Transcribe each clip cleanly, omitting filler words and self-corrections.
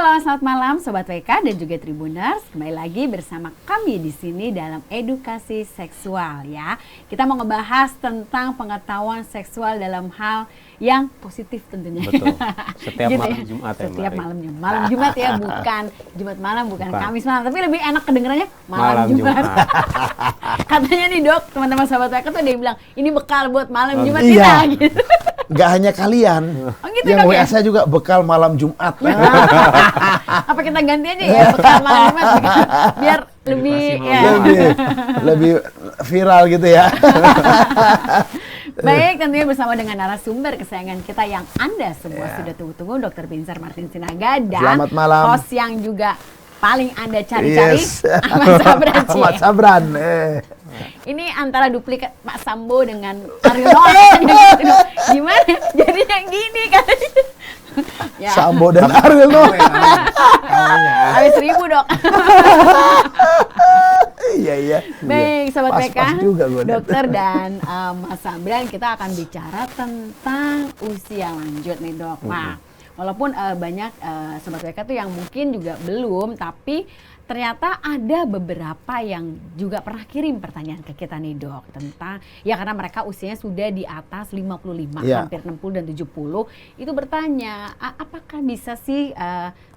Halo, selamat malam Sobat WK dan juga Tribuners. Kembali lagi bersama kami di sini dalam edukasi seksual ya. Kita mau ngebahas tentang pengetahuan seksual dalam hal yang positif tentunya. Betul. Setiap Gitu malam ya. Jumat ya. Setiap malam Jumat ya, bukan Jumat malam, bukan Kamis malam, tapi lebih enak kedengerannya malam Malam Jumat. Jumat. Katanya nih Dok, teman-teman Sobat WK tuh ada yang bilang ini bekal buat malam Jumat Iya. kita gitu. Nggak hanya kalian, Oh gitu yang Dok WA ya? saya juga bekal malam Jumat. Apa kita ganti aja ya bekal malam Jumat biar lebih ya. lebih viral gitu ya. Baik, tentunya bersama dengan narasumber kesayangan kita yang Anda semua sudah tunggu-tunggu, Dr. Binsar Martin Sinaga dan Selamat malam. host yang juga paling Anda cari-cari, Yes. Ahmad Sabran. Cie. Ahmad Sabran. Ini antara duplikat Pak Sambo dengan Ariel gimana? Jadinya gini katanya. Ya, Sambo dan Ariel Noah. habis 1000 Dok. Iya. Baik, Sobat WK, Pas juga gua lihat. Dokter dan Mas Sabran, kita akan bicara tentang usia lanjut nih Dok. Nah, walaupun banyak Sobat WK tuh yang mungkin juga belum, tapi ternyata ada beberapa yang juga pernah kirim pertanyaan ke kita nih Dok, tentang ya karena mereka usianya sudah di atas 55, Ya. hampir 60 dan 70, itu bertanya, apakah bisa sih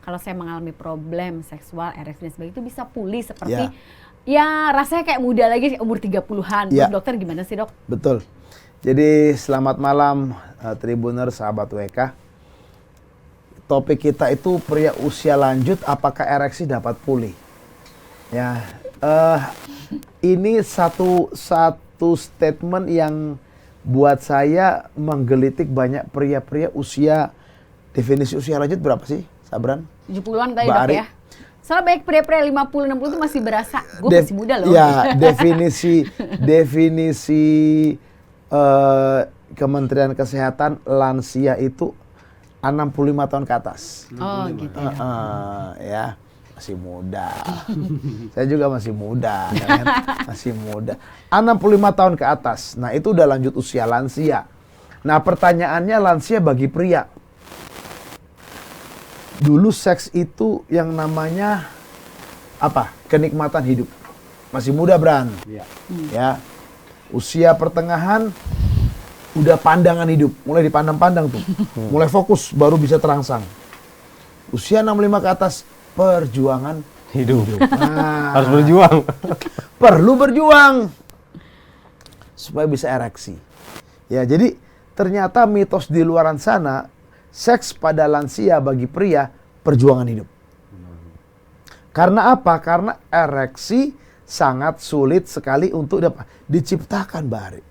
kalau saya mengalami problem seksual, ereksi dan sebagainya itu bisa pulih seperti ya rasanya kayak muda lagi, umur 30-an. Ya. Dokter gimana sih Dok? Betul. Jadi selamat malam Tribuner sahabat WK. Topik kita itu pria usia lanjut apakah ereksi dapat pulih? Ya, ini satu statement yang buat saya menggelitik banyak pria-pria usia, definisi usia lanjut berapa sih, Sabran? 70-an tadi Mbak Dok Ari? ya. Soalnya banyak pria-pria 50, 60 itu masih berasa, gue masih muda loh. Ya, definisi Kementerian Kesehatan lansia itu 65 tahun ke atas. Oh gitu ya. Ya, masih muda. Saya juga masih muda, kan? Masih muda. 65 tahun ke atas. Nah, itu udah lanjut usia lansia. Nah, pertanyaannya lansia bagi pria. Dulu seks itu yang namanya apa? Kenikmatan hidup. Masih muda, Bran. Iya. Ya. Usia pertengahan udah pandangan hidup, mulai dipandang-pandang tuh. Mulai fokus baru bisa terangsang. Usia 65 ke atas perjuangan Hidup. Nah, Harus berjuang. perlu berjuang supaya bisa ereksi. Ya, jadi ternyata mitos di luaran sana seks pada lansia bagi pria perjuangan hidup. Karena apa? Karena ereksi sangat sulit sekali untuk diciptakan, Bari.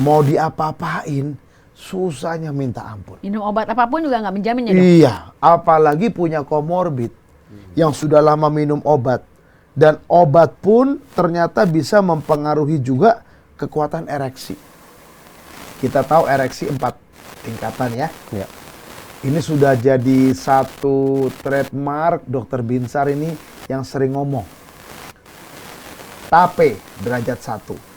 Mau diapa-apain, susahnya minta ampun. Minum obat apapun juga nggak menjamin ya Dok? Iya, apalagi punya komorbid yang sudah lama minum obat. Dan obat pun ternyata bisa mempengaruhi juga kekuatan ereksi. Kita tahu ereksi 4 tingkatan ya. Ya. Ini sudah jadi satu trademark Dr. Binsar ini yang sering ngomong. Tape derajat 1.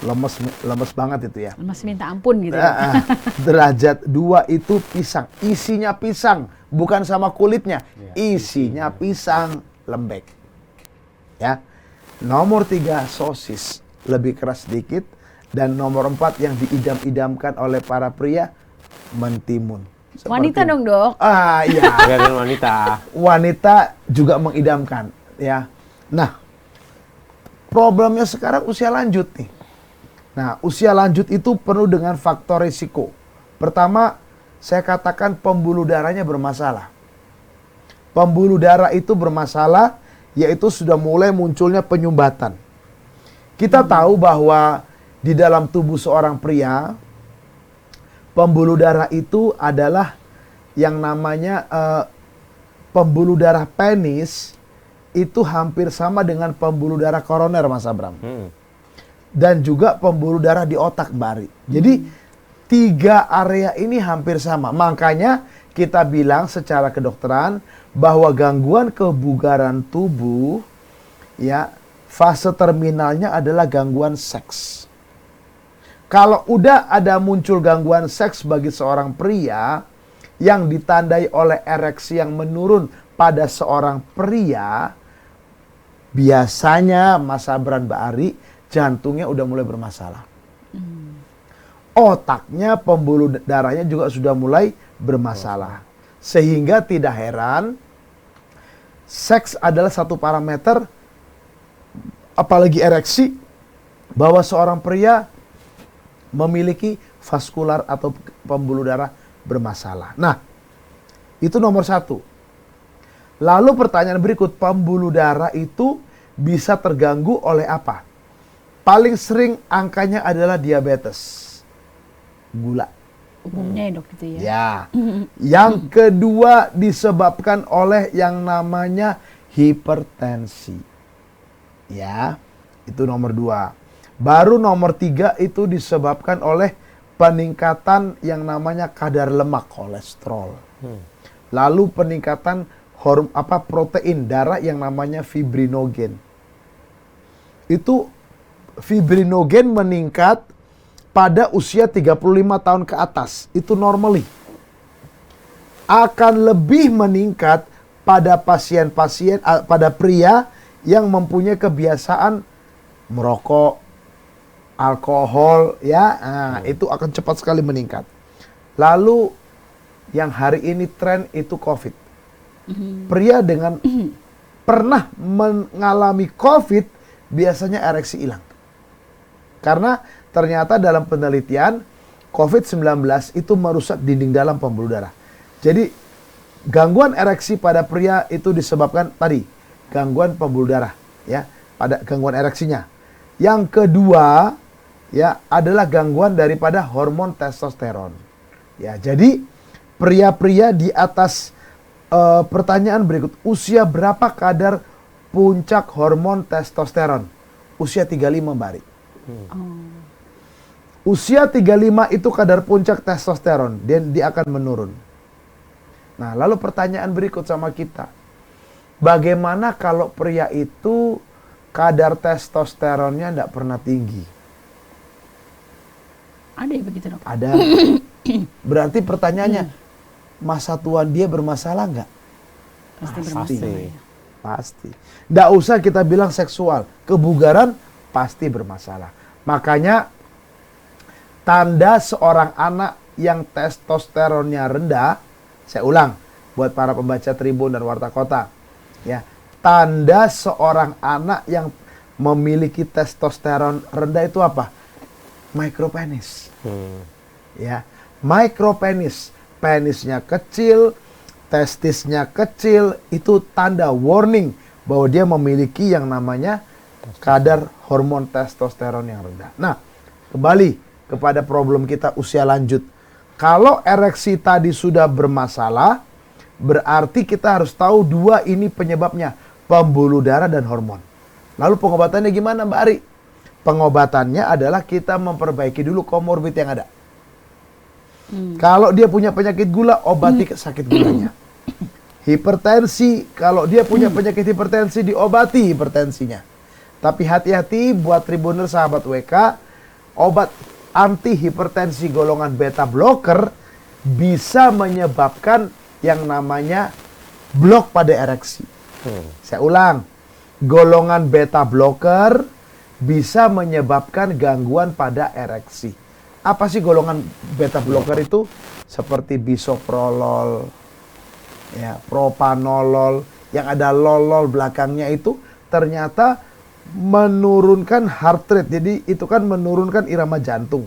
Lemes banget itu ya. Masih minta ampun gitu ya. Derajat 2 itu pisang. Isinya pisang, bukan sama kulitnya. Isinya pisang lembek. Ya. Nomor 3 sosis, lebih keras sedikit. Dan nomor 4 yang diidam-idamkan oleh para pria, mentimun. Wanita dong Dok. Iya. Tergantung wanita. Wanita juga mengidamkan, ya. Nah, problemnya sekarang usia lanjut nih. Nah, usia lanjut itu penuh dengan faktor risiko. Pertama, saya katakan pembuluh darahnya bermasalah. Pembuluh darah itu bermasalah, yaitu sudah mulai munculnya penyumbatan. Kita tahu bahwa di dalam tubuh seorang pria, pembuluh darah itu adalah yang namanya pembuluh darah penis itu hampir sama dengan pembuluh darah koroner, Mas Abram. Dan juga pembuluh darah di otak, Mbak Ari. Jadi 3 area ini hampir sama. Makanya kita bilang secara kedokteran bahwa gangguan kebugaran tubuh ya fase terminalnya adalah gangguan seks. Kalau udah ada muncul gangguan seks bagi seorang pria, yang ditandai oleh ereksi yang menurun pada seorang pria, biasanya Mas Abran, Mbak Ari, jantungnya udah mulai bermasalah. Otaknya, pembuluh darahnya juga sudah mulai bermasalah. Sehingga tidak heran, seks adalah satu parameter, apalagi ereksi, bahwa seorang pria memiliki vaskular atau pembuluh darah bermasalah. Nah, itu nomor satu. Lalu pertanyaan berikut, pembuluh darah itu bisa terganggu oleh apa? Paling sering angkanya adalah diabetes. Gula. Umumnya ya dok itu ya. Ya. Yang kedua disebabkan oleh yang namanya hipertensi. Ya, itu nomor 2. Baru nomor 3 itu disebabkan oleh peningkatan yang namanya kadar lemak, kolesterol. Lalu peningkatan protein darah yang namanya fibrinogen. Itu fibrinogen meningkat pada usia 35 tahun ke atas. Itu normally. Akan lebih meningkat pada pasien-pasien, pada pria yang mempunyai kebiasaan merokok, alkohol, ya, itu akan cepat sekali meningkat. Lalu yang hari ini tren itu COVID. Pria dengan pernah mengalami COVID biasanya ereksi hilang. Karena ternyata dalam penelitian COVID-19 itu merusak dinding dalam pembuluh darah. Jadi gangguan ereksi pada pria itu disebabkan tadi gangguan pembuluh darah, ya, pada gangguan ereksinya. Yang kedua, ya, adalah gangguan daripada hormon testosteron. Ya, jadi pria-pria di atas pertanyaan berikut, usia berapa kadar puncak hormon testosteron? Usia 35, Mbak Ari. Usia 35 itu kadar puncak testosteron, dan dia akan menurun. Nah, lalu pertanyaan berikut sama kita. Bagaimana kalau pria itu kadar testosteronnya tidak pernah tinggi? Ada ya begitu dok? Ada. Berarti pertanyaannya, masa tua dia bermasalah nggak? Pasti bermasalah ya. Pasti. Nggak usah kita bilang seksual. Kebugaran pasti bermasalah. Makanya tanda seorang anak yang testosteronnya rendah, saya ulang buat para pembaca Tribun dan Warta Kota, ya, tanda seorang anak yang memiliki testosteron rendah itu apa? Micropenis. Ya, micropenis, penisnya kecil, testisnya kecil, itu tanda warning bahwa dia memiliki yang namanya kadar hormon testosteron yang rendah. Nah, kembali kepada problem kita usia lanjut. Kalau ereksi tadi sudah bermasalah, berarti kita harus tahu dua ini penyebabnya, pembuluh darah dan hormon. Lalu pengobatannya gimana, Mbak Ari? Pengobatannya adalah kita memperbaiki dulu komorbid yang ada. Kalau dia punya penyakit gula, obati sakit gulanya. Hipertensi, kalau dia punya penyakit hipertensi, diobati hipertensinya. Tapi hati-hati buat Tribuner sahabat WK, obat anti hipertensi golongan beta blocker bisa menyebabkan yang namanya blok pada ereksi. Saya ulang, golongan beta blocker bisa menyebabkan gangguan pada ereksi. Apa sih golongan beta blocker itu? Seperti bisoprolol, ya, propanolol, yang ada lolol belakangnya itu ternyata menurunkan heart rate. Jadi itu kan menurunkan irama jantung.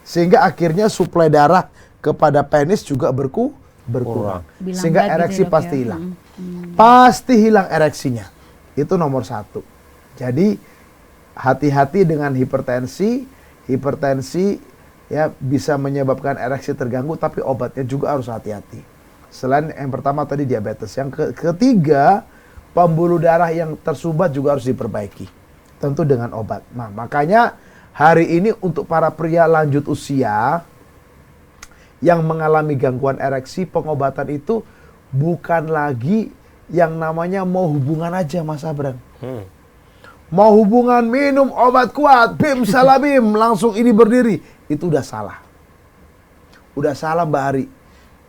Sehingga akhirnya suplai darah kepada penis juga berkurang. Sehingga ereksi gitu, pasti hilang. Pasti hilang ereksinya. Itu nomor 1. Jadi hati-hati dengan hipertensi. Hipertensi ya bisa menyebabkan ereksi terganggu, tapi obatnya juga harus hati-hati. Selain yang pertama tadi diabetes. Yang ketiga, pembuluh darah yang tersumbat juga harus diperbaiki. Tentu dengan obat. Nah, makanya hari ini untuk para pria lanjut usia yang mengalami gangguan ereksi, pengobatan itu bukan lagi yang namanya mau hubungan aja, Mas Abran. Mau hubungan, minum obat kuat, bim salabim, langsung ini berdiri. Itu udah salah. Udah salah, Mbak Ari.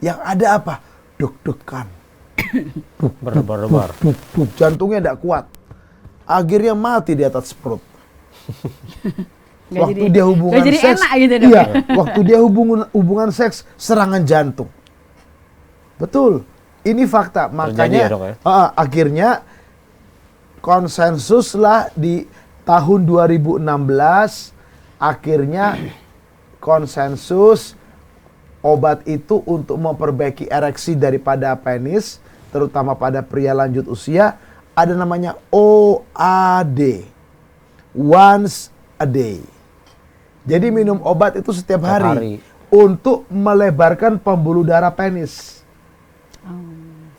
Yang ada apa? Deg-degan. Berdebar-debar. Jantungnya tidak kuat. Akhirnya mati di atas perut. Waktu dia hubungan jadi seks, enak gitu dong. iya, waktu dia hubungan seks, serangan jantung. Betul. Ini fakta. Makanya ya, dok, ya? Akhirnya konsensuslah di tahun 2016, akhirnya konsensus obat itu untuk memperbaiki ereksi daripada penis, terutama pada pria lanjut usia, ada namanya OAD, once a day. Jadi minum obat itu setiap hari untuk melebarkan pembuluh darah penis.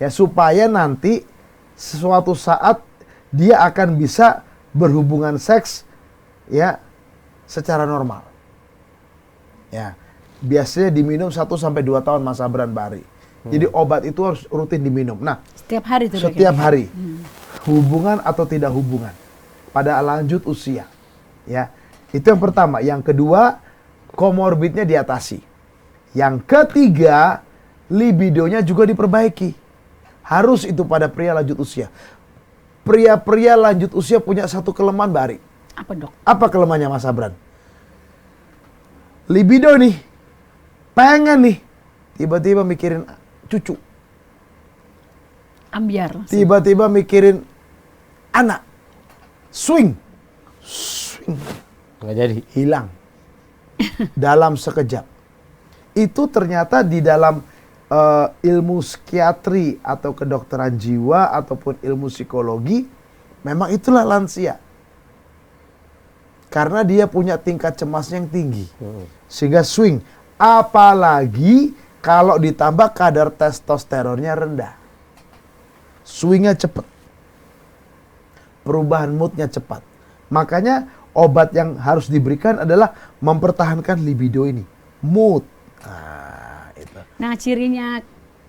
Ya, supaya nanti suatu saat dia akan bisa berhubungan seks ya secara normal. Ya, biasanya diminum 1 sampai 2 tahun Mas Abran Bari. Jadi obat itu harus rutin diminum. Nah, setiap hari tuh. setiap hari. Hubungan atau tidak hubungan pada lanjut usia. Ya. Itu yang pertama. Yang kedua, komorbidnya diatasi. Yang ketiga, libidonya juga diperbaiki. Harus itu pada pria lanjut usia. Pria-pria lanjut usia punya satu kelemahan, Bari. Apa, Dok? Apa kelemahannya, Mas Abran? Libido nih. Pengen nih. Tiba-tiba mikirin cucu. Ambiar. Tiba-tiba mikirin anak. Swing. Nggak jadi. Hilang. Dalam sekejap. Itu ternyata di dalam ilmu psikiatri atau kedokteran jiwa ataupun ilmu psikologi, memang itulah lansia. Karena dia punya tingkat cemasnya yang tinggi. Sehingga swing. Apalagi kalau ditambah kadar testosteronnya rendah. Swingnya cepat. Perubahan moodnya cepat. Makanya obat yang harus diberikan adalah mempertahankan libido ini. Mood. Nah, itu. Nah, cirinya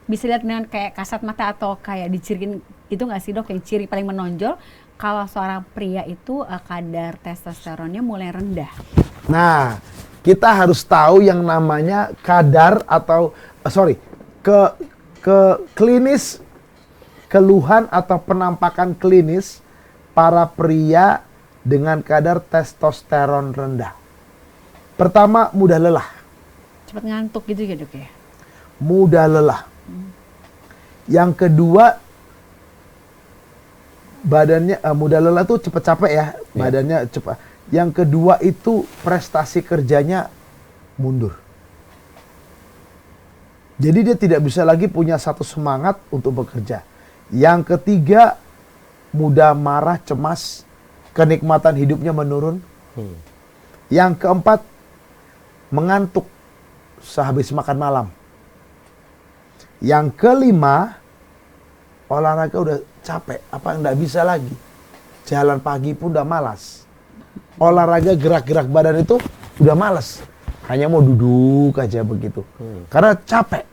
bisa lihat dengan kayak kasat mata atau kayak diciriin itu nggak sih, Dok? Yang ciri paling menonjol kalau seorang pria itu kadar testosteronnya mulai rendah. Nah, kita harus tahu yang namanya kadar atau klinis, keluhan atau penampakan klinis para pria dengan kadar testosteron rendah. Pertama, mudah lelah. Cepat ngantuk gitu ya, Dok ya? Mudah lelah. Yang kedua, badannya mudah lelah tuh cepat capek ya, badannya cepat. Yang kedua itu prestasi kerjanya mundur. Jadi dia tidak bisa lagi punya satu semangat untuk bekerja. Yang ketiga, mudah marah, cemas, kenikmatan hidupnya menurun. Yang keempat, mengantuk sehabis makan malam. Yang kelima, olahraga udah capek, nggak bisa lagi. Jalan pagi pun udah malas. Olahraga gerak-gerak badan itu udah malas. Hanya mau duduk aja begitu. Karena capek.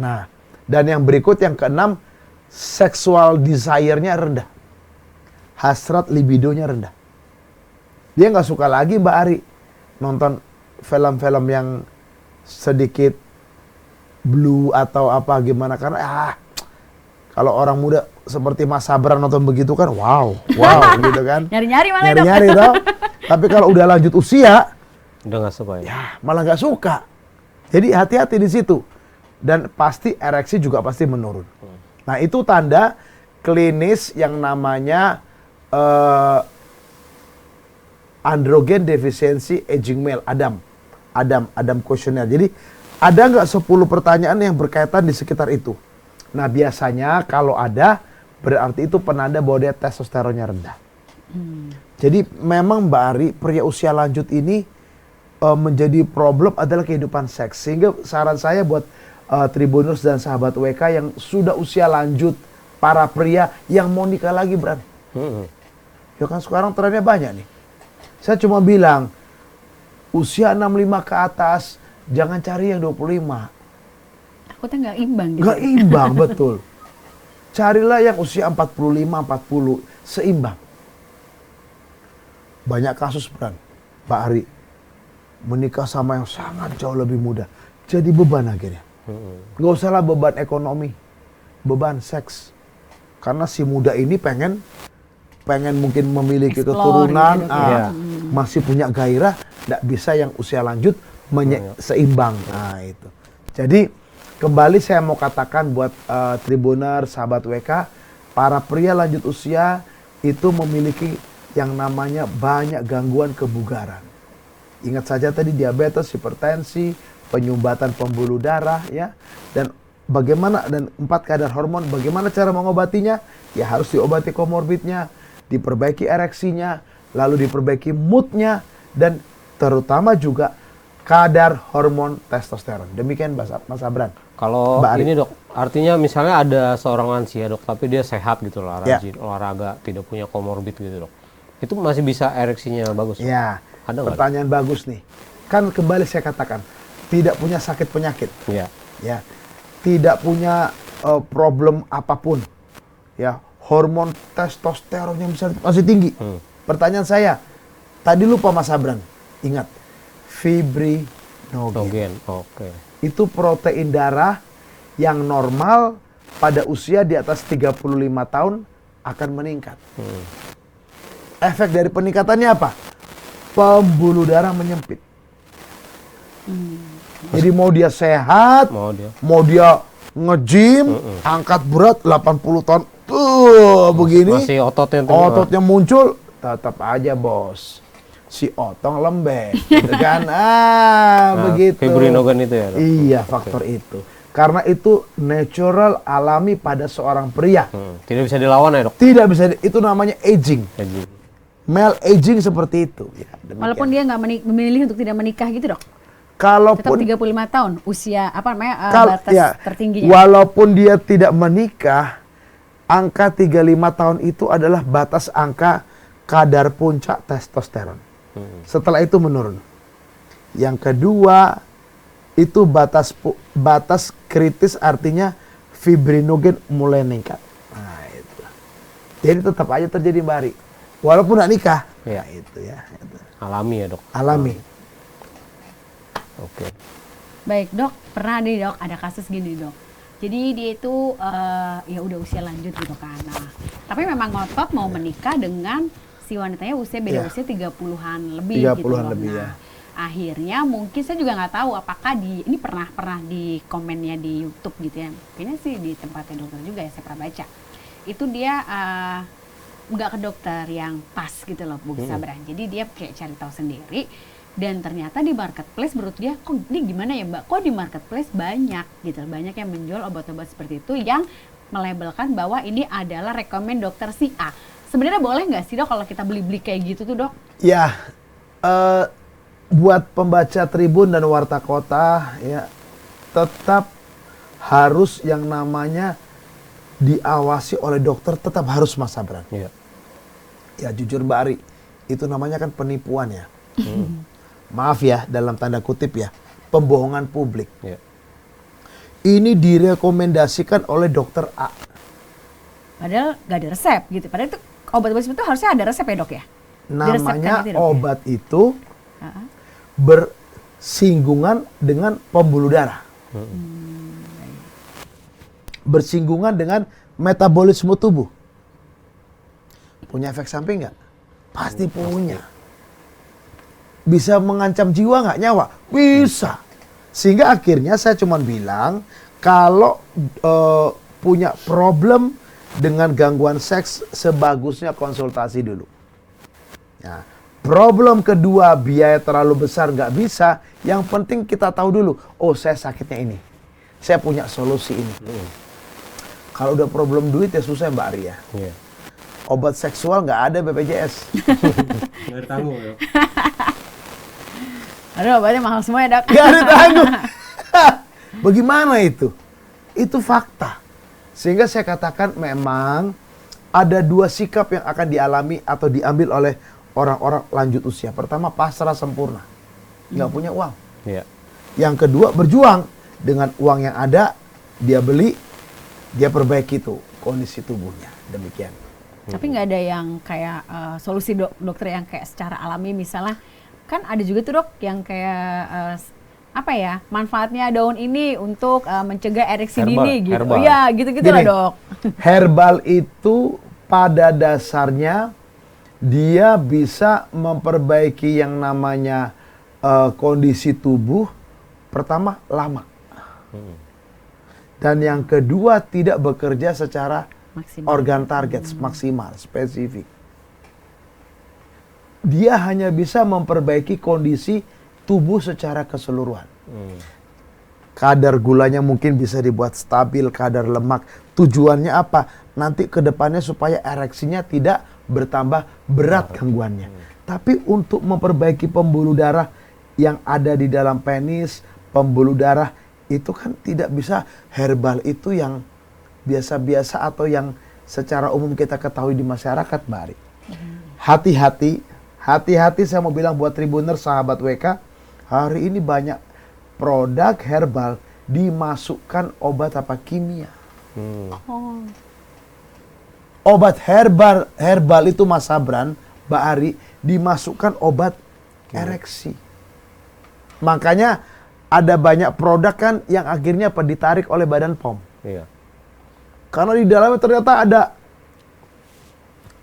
Nah, dan yang berikut yang keenam, sexual desire-nya rendah. Hasrat libidonya rendah. Dia nggak suka lagi Mbak Ari nonton film-film yang sedikit blue atau apa gimana, karena kalau orang muda seperti Mas Sabran nonton begitu kan wow gitu kan. Nyari-nyari mana, Dok? Nyari-nyari toh. Tapi kalau udah lanjut usia, Udah nggak suka ya? malah nggak suka. Jadi hati-hati di situ. Dan pasti ereksi juga pasti menurun. Nah, itu tanda klinis yang namanya androgen deficiency aging male, Adam questionnaire. Jadi ada nggak 10 pertanyaan yang berkaitan di sekitar itu. Nah, biasanya kalau ada, berarti itu penanda bahwa dia testosteronnya rendah. Jadi memang Mbak Ari, pria usia lanjut ini menjadi problem adalah kehidupan seks. Sehingga saran saya buat Tribuners dan sahabat WK yang sudah usia lanjut, para pria yang mau nikah lagi, Bran. Ya kan sekarang trennya banyak nih. Saya cuma bilang, usia 65 ke atas, jangan cari yang 25. Takutnya nggak imbang gitu. Nggak imbang, betul. Carilah yang usia 45-40, seimbang. Banyak kasus, Bran, Pak Ari, menikah sama yang sangat jauh lebih muda. Jadi beban akhirnya. Nggak usahlah beban ekonomi, beban seks. Karena si muda ini pengen mungkin memiliki Explore keturunan, gitu, Dok, ya. masih punya gairah, nggak bisa yang usia lanjut seimbang. Nah itu. Jadi kembali saya mau katakan buat Tribuner, sahabat WK, para pria lanjut usia itu memiliki yang namanya banyak gangguan kebugaran. Ingat saja tadi diabetes, hipertensi, penyumbatan pembuluh darah, ya, dan bagaimana, dan 4 kadar hormon, bagaimana cara mengobatinya? Ya harus diobati komorbidnya, diperbaiki ereksinya, lalu diperbaiki moodnya, dan terutama juga kadar hormon testosteron. Demikian Mas Abran. Kalau Mbak Ari. ini dok, artinya misalnya ada seorang lansia dok, tapi dia sehat gitu lah, Ya. rajin olahraga, tidak punya komorbid gitu dok. Itu masih bisa ereksinya bagus? Dok? Ya, Ada nggak? pertanyaan bagus nih. Kan kembali saya katakan, tidak punya sakit penyakit, Iya. ya, tidak punya problem apapun, ya, hormon testosteronnya masih tinggi. Pertanyaan saya, tadi lupa Mas Abran, ingat, fibrinogen. Oke. Oke. Itu protein darah yang normal pada usia di atas 35 tahun akan meningkat. Efek dari peningkatannya apa? Pembuluh darah menyempit. Jadi mau dia sehat, mau dia nge-gym, angkat berat 80 ton, begini, Masih ototnya ototnya muncul, tetap aja bos. Si otong lembek, gitu kan? Begitu. Fibrinogen itu ya dok? Iya, faktor itu. Karena itu natural, alami pada seorang pria. Tidak bisa dilawan ya dok? Tidak bisa, itu namanya aging. Jadi, Male aging seperti itu. Ya, demikian. Walaupun dia nggak memilih untuk tidak menikah gitu dok. Tetap Kalaupun 35 tahun usia apa namanya batas ya, tertingginya. walaupun dia tidak menikah, angka 35 tahun itu adalah batas angka kadar puncak testosteron. Setelah itu menurun. Yang kedua, itu batas kritis, artinya fibrinogen mulai meningkat. Nah, itu. Jadi tetap aja terjadi Mbak Ari. Walaupun nggak nikah. Iya. Nah, itu ya. Itu. alami ya dok? Alami. Oke. Baik dok, pernah nih dok ada kasus gini dok. Jadi dia itu ya udah usia lanjut gitu kan. Nah, tapi memang ngotot mau menikah dengan si wanitanya beda Ya. usia 30-an lebih 30-an gitu loh. lebih, Nah, ya. akhirnya mungkin saya juga nggak tahu apakah ini pernah di komennya di YouTube gitu ya. Kayaknya sih di tempatnya dokter juga ya, saya pernah baca. Itu dia nggak ke dokter yang pas gitu loh Bu Sabran. Jadi dia kayak cari tahu sendiri. Dan ternyata di marketplace menurut dia, kok ini gimana ya mbak, kok di marketplace banyak gitu, banyak yang menjual obat-obat seperti itu yang melabelkan bahwa ini adalah rekomen dokter si A. Sebenarnya boleh nggak sih dok kalau kita beli-beli kayak gitu tuh dok? Ya, buat pembaca Tribun dan Warta Kota, ya, tetap harus yang namanya diawasi oleh dokter, tetap harus Mas Sabran. Iya. Ya jujur Mbak Ari, itu namanya kan penipuan ya. Maaf ya, dalam tanda kutip ya, pembohongan publik. Iya. Ini direkomendasikan oleh dokter A. Padahal nggak ada resep gitu. Padahal itu obat-obat itu harusnya ada resep ya dok ya? Diresepkan Namanya gitu ya, dok, ya? obat itu Ah, bersinggungan dengan pembuluh darah. Bersinggungan dengan metabolisme tubuh. Punya efek samping nggak? Pasti punya. Bisa mengancam jiwa nggak, nyawa? Bisa. Sehingga akhirnya saya cuma bilang, kalau punya problem dengan gangguan seks, sebagusnya konsultasi dulu. Nah, problem kedua, biaya terlalu besar nggak bisa. Yang penting kita tahu dulu, oh saya sakitnya ini. Saya punya solusi ini. Kalau udah problem duit ya susah Mbak Arya. Iya. Obat seksual nggak ada BPJS. Nggak ditanggung ya. Aduh obatnya mahal semua ya dok. Nggak ditanggung. Bagaimana itu? Itu fakta. Sehingga saya katakan memang ada dua sikap yang akan dialami atau diambil oleh orang-orang lanjut usia. Pertama, pasrah sempurna. Nggak punya uang. Iya. Yang kedua, berjuang. Dengan uang yang ada, dia beli, dia perbaiki tuh kondisi tubuhnya. Demikian. Tapi nggak ada yang kayak solusi dokter yang kayak secara alami misalnya. Kan ada juga tuh dok yang kayak apa ya manfaatnya daun ini untuk mencegah ereksi Herbal, dini gitu. herbal. Iya, gitu-gitu lah, Gini, Dok. Herbal itu pada dasarnya dia bisa memperbaiki yang namanya kondisi tubuh. Pertama, lama. Dan yang kedua, tidak bekerja secara Maksimal. organ target, maksimal, spesifik. Dia hanya bisa memperbaiki kondisi tubuh secara keseluruhan. Kadar gulanya mungkin bisa dibuat stabil, kadar lemak. Tujuannya apa? Nanti ke depannya supaya ereksinya tidak bertambah berat gangguannya. Tapi untuk memperbaiki pembuluh darah yang ada di dalam penis, pembuluh darah itu kan tidak bisa herbal itu yang biasa-biasa atau yang secara umum kita ketahui di masyarakat, Mbak Ari. Hati-hati saya mau bilang buat Tribuner, sahabat WK, hari ini banyak produk herbal dimasukkan obat apa kimia. Oh. Obat herbal itu Mas Sabran, Mbak Ari, dimasukkan obat ereksi. Makanya ada banyak produk kan yang akhirnya ditarik oleh Badan POM. Iya. Karena di dalamnya ternyata ada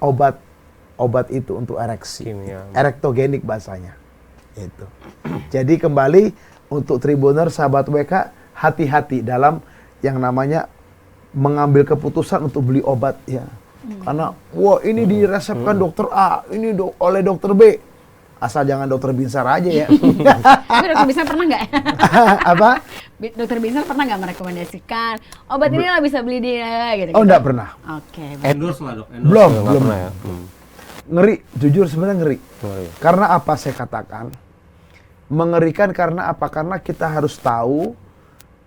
obat itu untuk ereksi. Kimia. Erektogenik bahasanya. Itu. Jadi kembali untuk Tribuner sahabat WK, hati-hati dalam yang namanya mengambil keputusan untuk beli obat ya. Karena wah ini diresepkan dokter A, ini oleh dokter B. Asal jangan dokter Binsar aja ya. Tapi dokter Binsar pernah nggak? Apa? Dokter Binsar pernah nggak merekomendasikan obat ini lah bisa beli dia gitu? Oh, enggak pernah. Oke. Endorse lah, Dok. Belum. Pernah ya. Ngeri, jujur sebenarnya ngeri. Ngeri. Karena apa saya katakan? Mengerikan karena apa? Karena kita harus tahu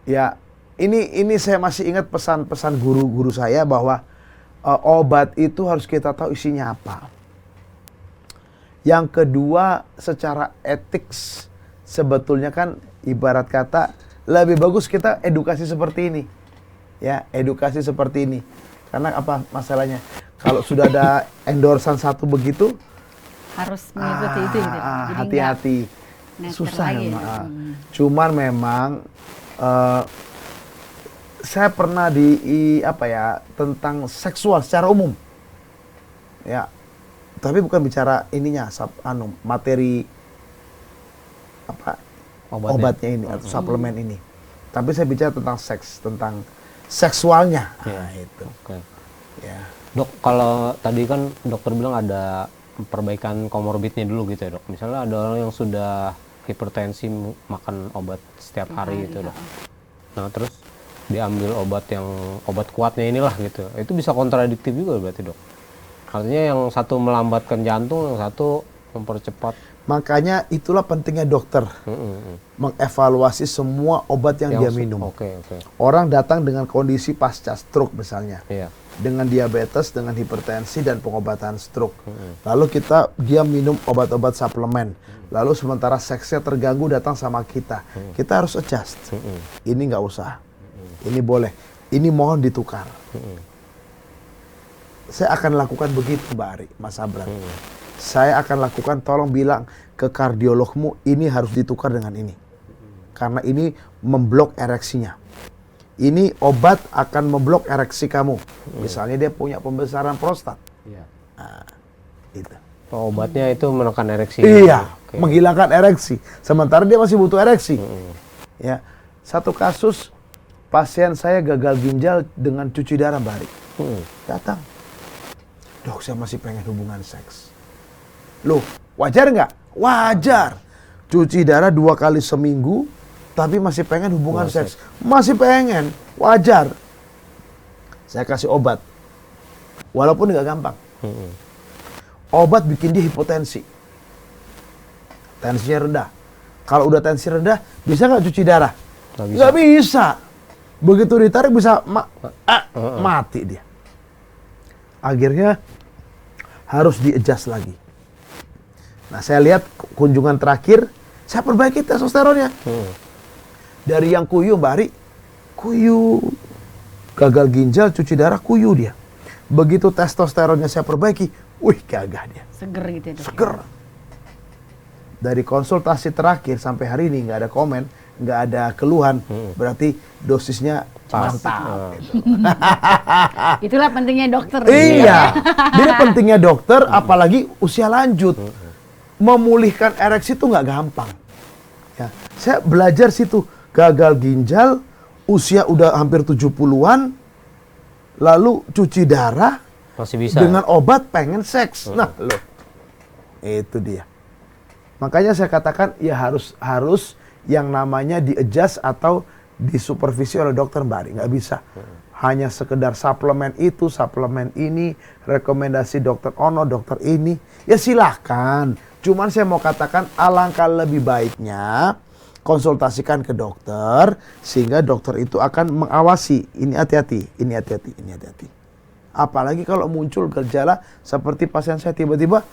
ya, ini saya masih ingat pesan-pesan guru-guru saya bahwa obat itu harus kita tahu isinya apa. Yang kedua, secara etik sebetulnya kan ibarat kata lebih bagus kita edukasi seperti ini. Ya, edukasi seperti ini. Karena apa masalahnya? Kalau sudah ada endorsan satu begitu, Harus mengikuti itu gitu. Jadi hati-hati. nggak Susah lagi memang. gitu. Cuman memang saya pernah apa ya, tentang seksual secara umum. Ya. Tapi bukan bicara ininya, materi apa obatnya ini atau suplemen ini. Tapi saya bicara tentang seks, tentang seksualnya. Nah, itu. Oke. Ya. Dok, kalau tadi kan dokter bilang ada perbaikan komorbidnya dulu gitu ya, Dok. Misalnya ada orang yang sudah hipertensi makan obat setiap hari gitu, Dok. Nah, terus diambil obat kuatnya inilah gitu. Itu bisa kontradiktif juga berarti, Dok. Artinya yang satu melambatkan jantung, yang satu mempercepat. Makanya itulah pentingnya dokter mengevaluasi semua obat yang dia minum. Oke. Orang datang dengan kondisi pasca stroke misalnya, Iya. dengan diabetes, dengan hipertensi dan pengobatan stroke. Lalu dia minum obat-obat suplemen. Lalu sementara seksnya terganggu datang sama kita. Kita harus adjust. Ini nggak usah. Ini boleh. Ini mohon ditukar. Saya akan lakukan begitu, Mbak Ari, Mas Abran. Saya akan lakukan, tolong bilang ke kardiologmu ini harus ditukar dengan ini. Karena ini memblok ereksinya. Ini obat akan memblok ereksi kamu. Misalnya dia punya pembesaran prostat. Iya. Nah, itu. Obatnya itu menekan ereksi. Iya, Oke. menghilangkan ereksi. Sementara dia masih butuh ereksi. Ya, satu kasus pasien saya gagal ginjal dengan cuci darah, Mbak Ari. Datang. Dok, saya masih pengen hubungan seks. Loh, wajar nggak? Wajar. Cuci darah 2 kali seminggu, tapi masih pengen hubungan seks. Masih pengen, wajar. Saya kasih obat. Walaupun nggak gampang. Obat bikin dia hipotensi. Tensinya rendah. Kalau udah tensi rendah, bisa nggak cuci darah? Nggak bisa. Begitu ditarik bisa mati dia. Akhirnya harus di-adjust lagi. Nah, saya lihat kunjungan terakhir, saya perbaiki testosteronnya. Dari yang kuyu, Mbak Ari, kuyu, gagal ginjal, cuci darah, kuyu dia. Begitu testosteronnya saya perbaiki, wih, gagah dia. Seger gitu ya, Dok. Seger. Dari konsultasi terakhir sampai hari ini nggak ada komen, nggak ada keluhan, berarti dosisnya mantap. Gitu. Itulah pentingnya dokter. Iya, jadi pentingnya dokter, apalagi usia lanjut. Memulihkan ereksi itu nggak gampang. Ya, saya belajar situ, gagal ginjal, usia udah hampir 70-an, lalu cuci darah, Masih bisa. dengan obat pengen seks. Nah, loh, itu dia. Makanya saya katakan ya harus yang namanya di-adjust atau disupervisi oleh dokter, Mbak Ari. Nggak bisa hanya sekedar suplemen itu, suplemen ini, rekomendasi dokter ono, dokter ini. Ya silahkan. Cuman saya mau katakan alangkah lebih baiknya konsultasikan ke dokter, sehingga dokter itu akan mengawasi. Ini hati-hati, ini hati-hati, ini hati-hati. Apalagi kalau muncul gejala seperti pasien saya tiba-tiba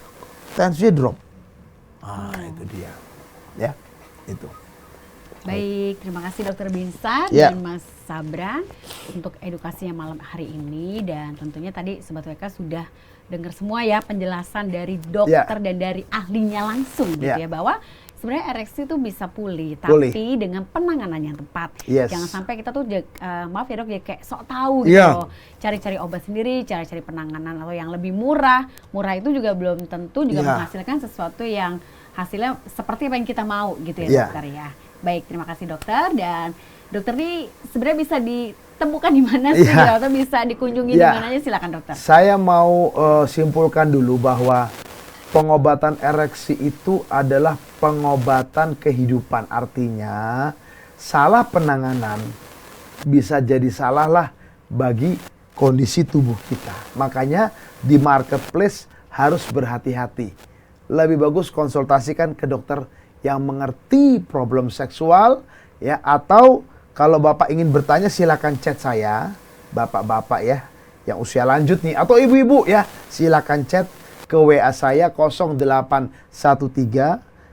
tensinya drop. Itu dia. Ya, itu. Baik, terima kasih Dokter Binsar Ya. dan Mas Sabran untuk edukasinya malam hari ini, dan tentunya tadi Sobat WK sudah dengar semua ya penjelasan dari dokter dan dari ahlinya langsung gitu ya, bahwa sebenarnya ereksi itu bisa pulih, tapi dengan penanganan yang tepat. Yes. Jangan sampai kita tuh maaf ya dok, ya kayak sok tahu gitu loh. Cari-cari obat sendiri, cari-cari penanganan atau yang lebih murah. Murah itu juga belum tentu juga menghasilkan sesuatu yang hasilnya seperti apa yang kita mau gitu ya dokter ya. Baik, terima kasih dokter. Dan dokter ini sebenarnya bisa ditemukan di mana sih atau bisa dikunjungi di mana aja, silakan dokter. Saya mau simpulkan dulu bahwa pengobatan ereksi itu adalah pengobatan kehidupan. Artinya salah penanganan bisa jadi salah lah bagi kondisi tubuh kita. Makanya di marketplace harus berhati-hati. Lebih bagus konsultasikan ke dokter yang mengerti problem seksual ya, atau kalau Bapak ingin bertanya silakan chat saya, Bapak-bapak ya yang usia lanjut nih, atau ibu-ibu ya, silakan chat ke WA saya 0813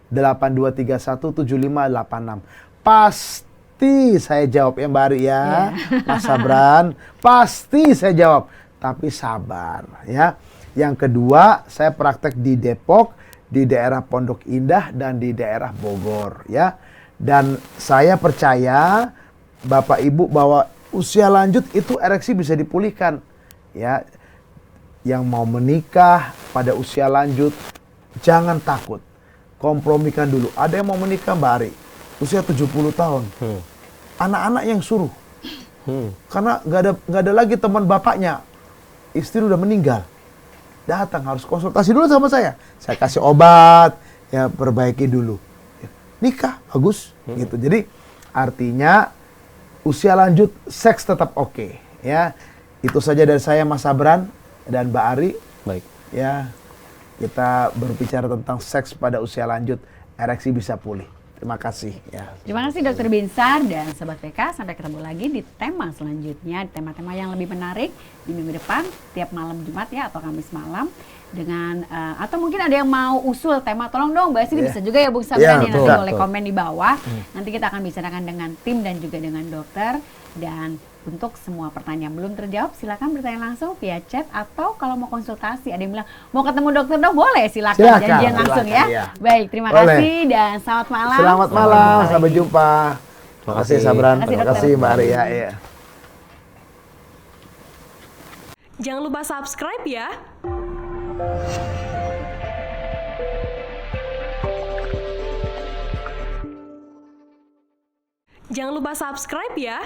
8231 7586. Pasti saya jawab ya Mbak Ari ya, Mas Sabran, pasti saya jawab. Tapi sabar ya. Yang kedua, saya praktek di Depok, di daerah Pondok Indah, dan di daerah Bogor ya. Dan saya percaya Bapak Ibu bahwa usia lanjut itu ereksi bisa dipulihkan ya. Yang mau menikah pada usia lanjut jangan takut, kompromikan dulu. Ada yang mau menikah Mbak Ari usia 70 tahun, anak-anak yang suruh, karena nggak ada lagi teman bapaknya, istri udah meninggal, datang harus konsultasi dulu sama saya kasih obat ya, perbaiki dulu, nikah bagus gitu. Jadi artinya usia lanjut seks tetap oke ya. Itu saja dari saya Mas Sabran dan Mbak Ari. Baik. Ya, kita berbicara tentang seks pada usia lanjut, ereksi bisa pulih. Terima kasih ya. Terima kasih Dokter Binsar dan Sobat PK. Sampai ketemu lagi di tema selanjutnya, tema-tema yang lebih menarik di minggu depan, tiap malam Jumat ya, atau Kamis malam. Dengan atau mungkin ada yang mau usul tema, tolong dong bahas ini, bisa juga ya Bung Sabran, nanti boleh komen di bawah. Nanti kita akan bicarakan dengan tim dan juga dengan dokter. Dan untuk semua pertanyaan belum terjawab, silakan bertanya langsung via chat, atau kalau mau konsultasi, ada yang bilang mau ketemu dokter dong, boleh, silakan janjian langsung ya. Baik, terima kasih dan selamat malam. Selamat malam, sampai jumpa. Terima kasih Sabran, terima kasih Mbak Ari ya. Jangan lupa subscribe ya. Jangan lupa subscribe ya.